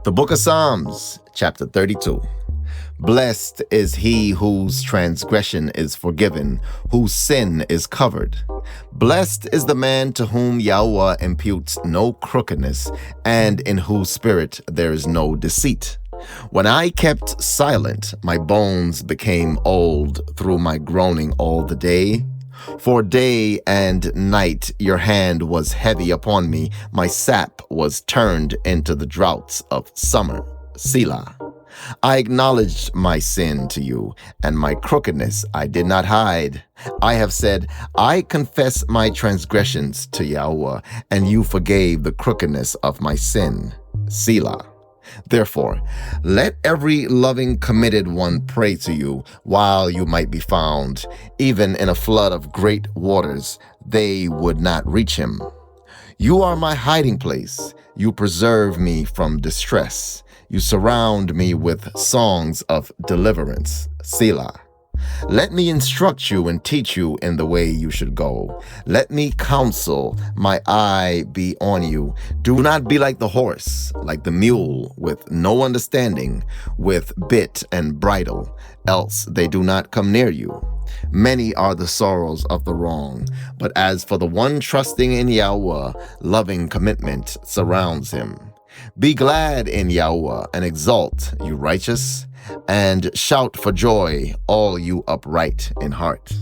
The Book of Psalms, chapter 32. Blessed is he whose transgression is forgiven, whose sin is covered. Blessed is the man to whom YAHUAH imputes no crookedness, and in whose spirit there is no deceit. When I kept silent, my bones became old through my groaning all the day. For day and night your hand was heavy upon me, my sap was turned into the droughts of summer. Selah. I acknowledged my sin to you, and my crookedness I did not hide. I have said, I confess my transgressions to YAHUAH, and you forgave the crookedness of my sin. Selah. Therefore, let every loving committed one pray to you while you might be found. Even in a flood of great waters, they would not reach him. You are my hiding place. You preserve me from distress. You surround me with songs of deliverance. Selah. Let me instruct you and teach you in the way you should go. Let me counsel, my eye be on you. Do not be like the horse, like the mule, with no understanding, with bit and bridle, else they do not come near you. Many are the sorrows of the wrong, but as for the one trusting in YAHUAH, loving commitment surrounds him. Be glad in YAHUAH and exult, you righteous, and shout for joy, all you upright in heart.